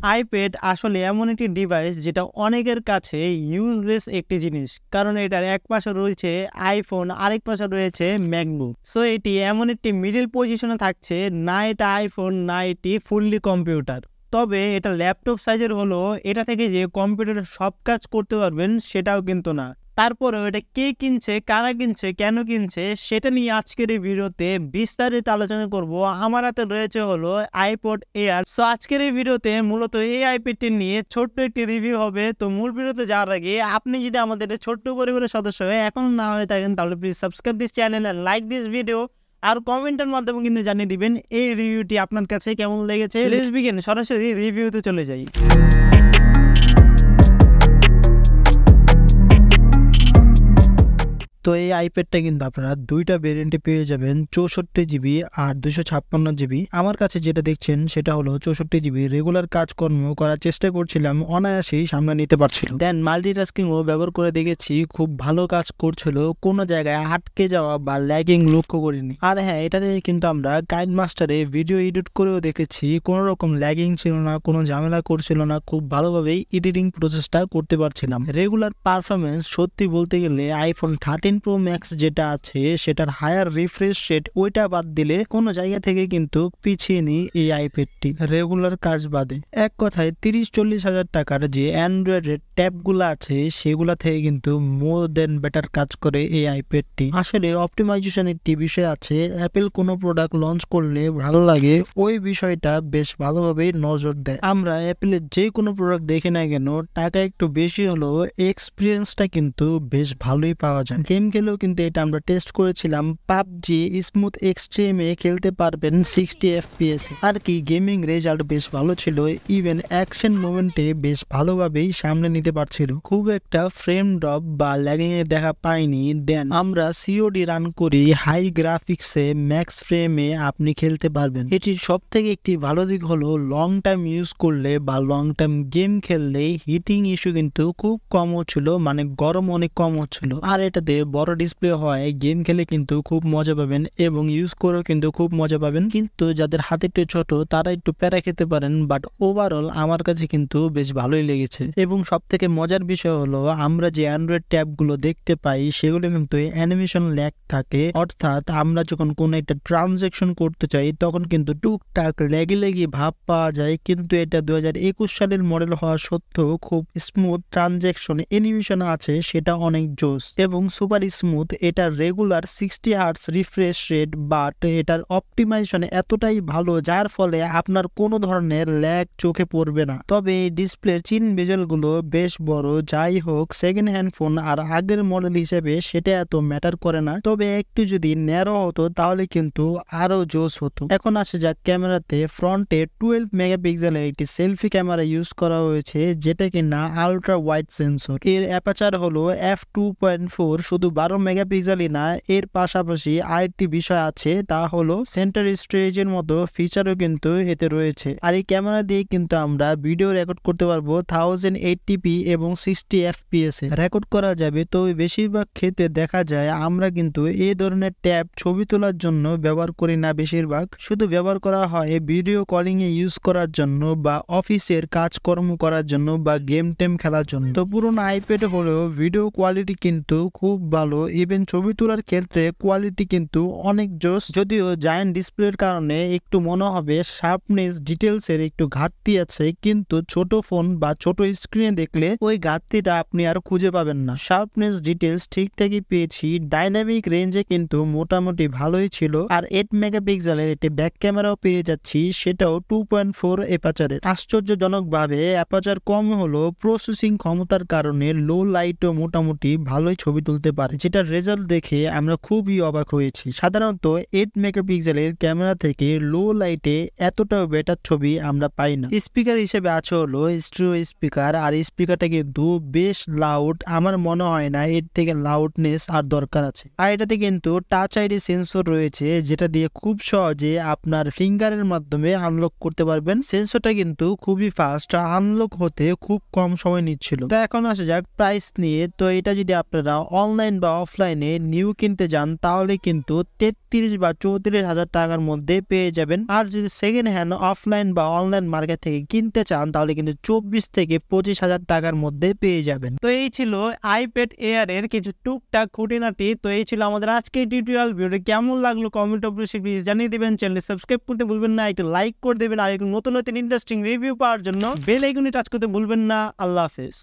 IPad আসলে এমন একটি ডিভাইস যেটা অনেকের কাছে ইউজলেস একটি জিনিস, কারণ এটার এক পাশে রয়েছে আইফোন, আরেক পাশে রয়েছে ম্যাকবুক। সো এটি এমন একটি মিডল পজিশনে থাকছে, না এটা আইফোন না এটি ফুললি কম্পিউটার। তবে এটা ল্যাপটপ সাইজের হলো, এটা থেকে যে কম্পিউটারের সব কাজ করতে পারবেন সেটাও কিন্তু না। তারপরেও এটা কে কিনছে, কারা কিনছে, কেন কিনছে সেটা নিয়ে আজকের এই ভিডিওতে বিস্তারিত আলোচনা করব। আমার হাতে রয়েছে হলো আইপড এয়ার। সো আজকের এই ভিডিওতে মূলত এই আইপ্যাডটি নিয়ে ছোট্ট একটি রিভিউ হবে। তো মূল ভিডিওতে যাওয়ার আগে আপনি যদি আমাদের ছোট্ট পরিবারের সদস্য হয়ে এখন না হয়ে থাকেন তাহলে please subscribe this channel and like this video, আর কমেন্টের মাধ্যমে কিন্তু জানিয়ে দিবেন এই রিভিউটি আপনার কাছে কেমন লেগেছে। লেটস বিগিন, সরাসরি রিভিউতে চলে যাই। তো এই আইপ্যাডটা কিন্তু আপনারা দুইটা ভেরিয়েন্টে পেয়ে যাবেন, 64 জিবি আর 256 জিবি। আমার কাছে যেটা দেখছেন সেটা হলো 64 জিবি। রেগুলার কাজকর্ম করার চেষ্টা করছিলাম, অনায়াসেই সামনে নিতে পারছিল। দেন মাল্টিটাস্কিংও ব্যবহার করে দেখেছি, খুব ভালো কাজ করছিল, কোনো জায়গায় আটকে যাওয়া বা ল্যাগিং লক্ষ্য করিনি। আর হ্যাঁ, এটাতে কিন্তু আমরা কাইনমাস্টারে ভিডিও এডিট করেও দেখেছি, কোনো রকম ল্যাগিং ছিল না, কোনো ঝামেলা করছিল না, খুব ভালোভাবেই এডিটিং প্রসেসটা করতে পারছিলাম। রেগুলার পারফরমেন্স সত্যি বলতে গেলে আইফোন 13 প্রো ম্যাক্স যেটা আছে সেটার হায়ার রিফ্রেশ রেট ওইটা বাদ দিলে কোনো জায়গা থেকে কিন্তু পিছিয়ে নেই এই আইপ্যাডটি, রেগুলার কাজ বাদে। এক কথায় 30-40 হাজার টাকার যে অ্যান্ড্রয়েডের ট্যাবগুলো আছে সেগুলা থেকে কিন্তু মোর দেন বেটার কাজ করে এই আইপ্যাডটি। আসলে অপটিমাইজেশন একটি বিষয় আছে, অ্যাপেল কোনো প্রোডাক্ট লঞ্চ করলে ভালো লাগে ওই বিষয়টা বেশ ভালোভাবেই নজর দেয়। আমরা অ্যাপেলের যে কোনো প্রোডাক্ট দেখে না কেন টাকা একটু বেশি হলেও এক্সপিরিয়েন্সটা কিন্তু বেশ ভালোই পাওয়া যায়। গেম খেলেও কিন্তু এটা আমরা টেস্ট করেছিলাম, পাবজি স্মুথ এক্সট্রিমে খেলতে পারবেন 60 FPS। আর কি গেমিং রেজাল্ট বেশ ভালো ছিল, ইভেন অ্যাকশন মোমেন্টে বেশ ভালোভাবেই সামনে নিতে পারছিল, খুব একটা ফ্রেম ড্রপ বা ল্যাগিং এর দেখা পাইনি। দেন আমরা সিওডি রান করি হাই গ্রাফিক্সে, ম্যাক্স ফ্রেমে আপনি খেলতে পারবেন। এটির সব থেকে একটি ভালো দিক হলো লং টাইম ইউজ করলে বা লং টাইম গেম খেললে হিটিং ইস্যু কিন্তু খুব কম হচ্ছিল, মানে গরম অনেক কম হচ্ছিল। আর এটাতে বড় ডিসপ্লে হয়, গেম খেলে কিন্তু খুব মজা পাবেন এবং ইউজ করেও কিন্তু খুব মজা পাবেন। কিন্তু যাদের হাতে একটু ছোট তারা একটু প্যারা খেতে পারেন, বাট ওভারঅল আমার কাছে কিন্তু বেশ ভালোই লেগেছে। এবং সব থেকে মজার বিষয় হলো আমরা যে অ্যান্ড্রয়েড ট্যাব গুলো দেখতে পাই সেগুলো কিন্তু অ্যানিমেশন ল্যাগ থাকে, অর্থাৎ আমরা যখন কোনো একটা ট্রানজেকশন করতে চাই তখন কিন্তু টুকটাক লেগে ভাব পাওয়া যায়। কিন্তু এটা 2021 সালের মডেল হওয়া সত্ত্বেও খুব স্মুথ ট্রানজেকশন অ্যানিমেশন আছে, সেটা অনেক জোস এবং সুপার স্মুথ। এটা regular 60 hertz refresh rate, but এটার অপটিমাইজেশন এতটাই ভালো যার ফলে আপনার কোনো ধরনের ল্যাগ চোখে পড়বে না। তবে এই ডিসপ্লের চিন বেজেল গুলো বেশ বড়, যাই হোক সেকেন্ড হ্যান্ড ফোন আর আগের মডেল হিসেবে সেটা এত ম্যাটার করে না। তবে একটু যদি ন্যারো হতো তাহলে কিন্তু আরো জোস হতো। এখন আসে যাক ক্যামেরাতে। ফ্রন্টে 12 মেগাপিক্সেলের একটি সেলফি ক্যামেরা ইউজ করা হয়েছে, যেটা কিনা আলট্রা ওয়াইড সেন্সর। এর অ্যাপারচার হলো f2.4। শুধু 12 মেগাপিক্সেলই না, এর পাশাপাশি আরেকটি বিষয় আছে, তা হলো সেন্টার স্টোরেজের মতো ফিচারও কিন্তু এতে রয়েছে। আর এই ক্যামেরা দিয়ে কিন্তু আমরা ভিডিও রেকর্ড করতে পারবো 1080p এবং 60 FPS এ রেকর্ড করা যাবে। তো বেশিরভাগ ক্ষেত্রে দেখা যায় আমরা কিন্তু এই ধরনের ট্যাব ছবি তোলার জন্য ব্যবহার করি না, বেশিরভাগ শুধু ব্যবহার করা হয় ভিডিও কলিং এ ইউজ করার জন্য বা অফিসের কাজকর্ম করার জন্য বা গেম টেম খেলার জন্য। তো পুরোনো আইপ্যাড হলেও ভিডিও কোয়ালিটি কিন্তু খুব ভালো, ইভেন ছবি তোলার ক্ষেত্রে কোয়ালিটি কিন্তু অনেক জোস। যদিও জায়ান্ট ডিসপ্লের কারণে একটু মনে হবে শার্পনেস ডিটেলস এর একটু ঘাটতি আছে, কিন্তু ছোট ফোন বা ছোট স্ক্রিনে দেখলে ওই ঘাটতিটা আপনি আর খুঁজে পাবেন না। শার্পনেস ডিটেলস ঠিকঠাকই পেয়েছি, ডাইনামিক রেঞ্জে কিন্তু মোটামুটি ভালোই ছিল। আর 8 মেগাপিক্সেলের একটি ব্যাক ক্যামেরাও পেয়ে যাচ্ছি, সেটাও 2.4 অ্যাপারচারের। আশ্চর্যজনক ভাবে অ্যাপারচার কম হলো প্রসেসিং ক্ষমতার কারণে লো লাইটও মোটামুটি ভালোই ছবি তুলতে পারে, যেটার রেজাল্ট দেখে আমরা খুবই অবাক হয়েছি। সাধারণত 8 মেগাপিক্সেলের ক্যামেরা থেকে লো লাইটে এতটাও বেটার ছবি আমরা পাই না। স্পিকার হিসেবে আছে হলো স্টিরিও স্পিকার, আর স্পিকারটা কিন্তু বেশ লাউড, আমার মনে হয় না এর থেকে লাউডনেস আর দরকার আছে। আর এটাতে কিন্তু টাচ আইডি সেন্সর রয়েছে, যেটা দিয়ে খুব সহজে আপনার ফিঙ্গারের মাধ্যমে আনলক করতে পারবেন। সেন্সরটা কিন্তু খুবই ফাস্ট, আনলক হতে খুব কম সময় নিচ্ছিল। তো এখন আসা যাক প্রাইস নিয়ে। তো এটা যদি আপনারা অনলাইন বা অফলাইনে নিউ কিনতে যান তাহলে কিন্তু 33 বা 34,000 টাকার মধ্যে পেয়ে যাবেন। আর যদি সেকেন্ড হ্যান্ড অফলাইন বা অনলাইন মার্কেট থেকে কিনতে চান তাহলে কিন্তু 24 থেকে 25,000 টাকার মধ্যে পেয়ে যাবেন। তো এই ছিল আইপ্যাড এয়ার এর কিছু টুকটাক খুঁটিনাটি। তো এই ছিল আমাদের আজকের টিউটোরিয়াল। ভিডিওটি কেমন লাগলো কমেন্ট অবশ্যই প্লিজ জানিয়ে দিবেন। চ্যানেল সাবস্ক্রাইব করতে ভুলবেন না, একটু লাইক করে দেবেন, আর একটু নতুন নতুন ইন্টারেস্টিং রিভিউ পাওয়ার জন্য বেল আইকনে টাচ করতে ভুলবেন না। আল্লাহ হাফেজ।